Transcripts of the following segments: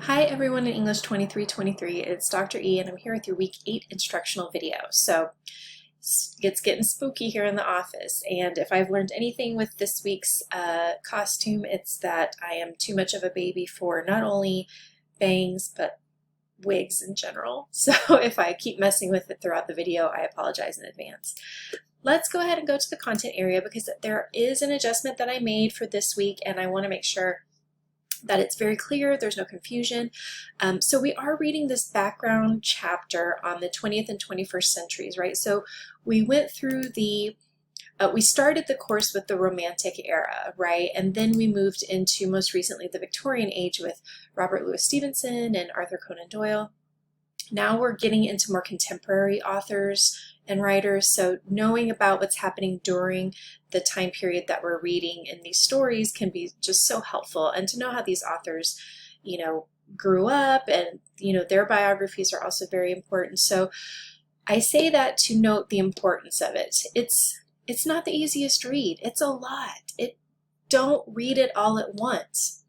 Hi everyone in English 2323, it's Dr. E and I'm here with your week 8 instructional video. So it's getting spooky here in the office, and if I've learned anything with this week's costume, it's that I am too much of a baby for not only bangs but wigs in general. So if I keep messing with it throughout the video, I apologize in advance. Let's go ahead and go to the content area because there is an adjustment that I made for this week and I want to make sure that it's very clear, there's no confusion. So we are reading this background chapter on the 20th and 21st centuries, right? So we went through we started the course with the Romantic era, right? And then we moved into most recently the Victorian age with Robert Louis Stevenson and Arthur Conan Doyle. Now we're getting into more contemporary authors and writers, so knowing about what's happening during the time period that we're reading in these stories can be just so helpful, and to know how these authors, grew up, and their biographies are also very important. So I say that to note the importance of it. It's not the easiest read. It's a lot. Don't read it all at once.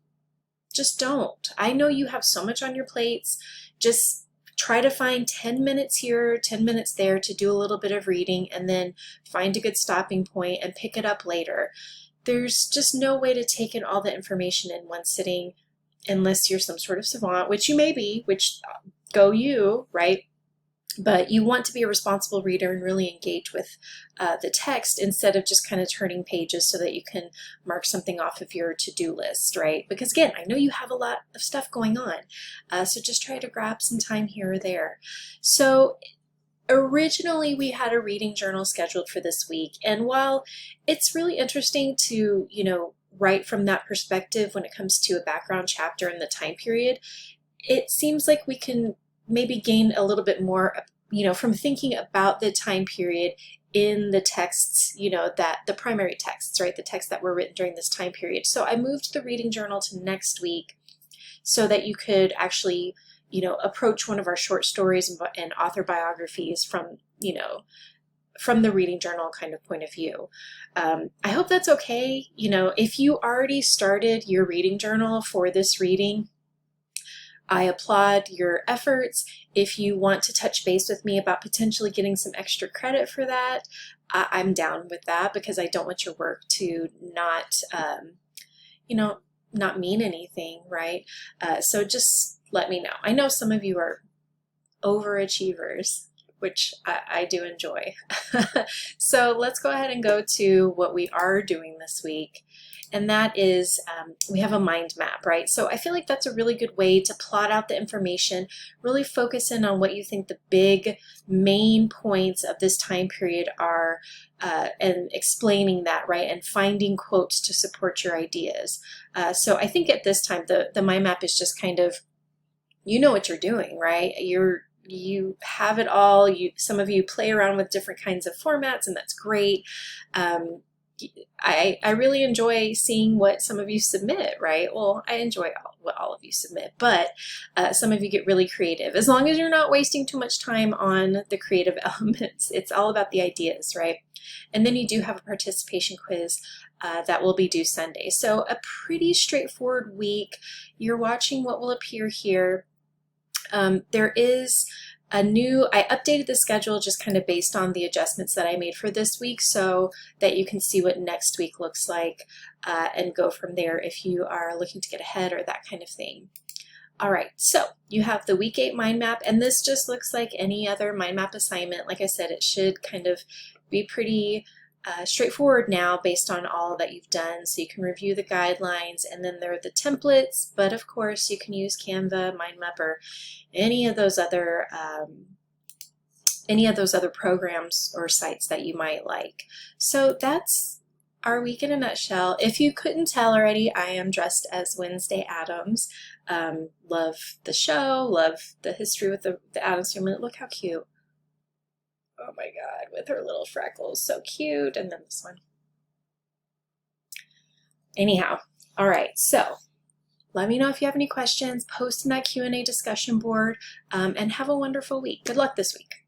Just don't. I know you have so much on your plates. Just try to find 10 minutes here, 10 minutes there to do a little bit of reading, and then find a good stopping point and pick it up later. There's just no way to take in all the information in one sitting unless you're some sort of savant, which you may be, which go you, right? But you want to be a responsible reader and really engage with the text instead of just kind of turning pages so that you can mark something off of your to-do list, right? Because again, I know you have a lot of stuff going on, so just try to grab some time here or there. So originally we had a reading journal scheduled for this week, and while it's really interesting to, write from that perspective when it comes to a background chapter in the time period, it seems like we can maybe gain a little bit more, from thinking about the time period in the texts, that the primary texts, right? The texts that were written during this time period. So I moved the reading journal to next week so that you could actually, approach one of our short stories and author biographies from, from the reading journal kind of point of view. I hope that's okay. If you already started your reading journal for this reading, I applaud your efforts. If you want to touch base with me about potentially getting some extra credit for that, I'm down with that because I don't want your work to not, not mean anything, right? So just let me know. I know some of you are overachievers, which I do enjoy. So let's go ahead and go to what we are doing this week. And that is, we have a mind map, right? So I feel like that's a really good way to plot out the information, really focus in on what you think the big main points of this time period are, and explaining that, right? And finding quotes to support your ideas. So I think at this time, the mind map is just kind of, you know what you're doing, right? You have it all. Some of you play around with different kinds of formats, and that's great. I really enjoy seeing what some of you submit, right? Well, I enjoy what all of you submit, but some of you get really creative. As long as you're not wasting too much time on the creative elements, it's all about the ideas, right? And then you do have a participation quiz that will be due Sunday. So a pretty straightforward week. You're watching what will appear here. There is I updated the schedule just kind of based on the adjustments that I made for this week so that you can see what next week looks like and go from there if you are looking to get ahead or that kind of thing. All right, so you have the week 8 mind map, and this just looks like any other mind map assignment. Like I said, it should kind of be pretty straightforward now based on all that you've done, so you can review the guidelines, and then there are the templates, but of course you can use Canva, MindMap, or any of those other programs or sites that you might like. So that's our week in a nutshell. If you couldn't tell already, I am dressed as Wednesday Addams. Love the show, love the history with the Addams family. Look how cute. Oh my God, with her little freckles, so cute. And then this one. Anyhow, all right, so let me know if you have any questions, post in that Q&A discussion board, and have a wonderful week. Good luck this week.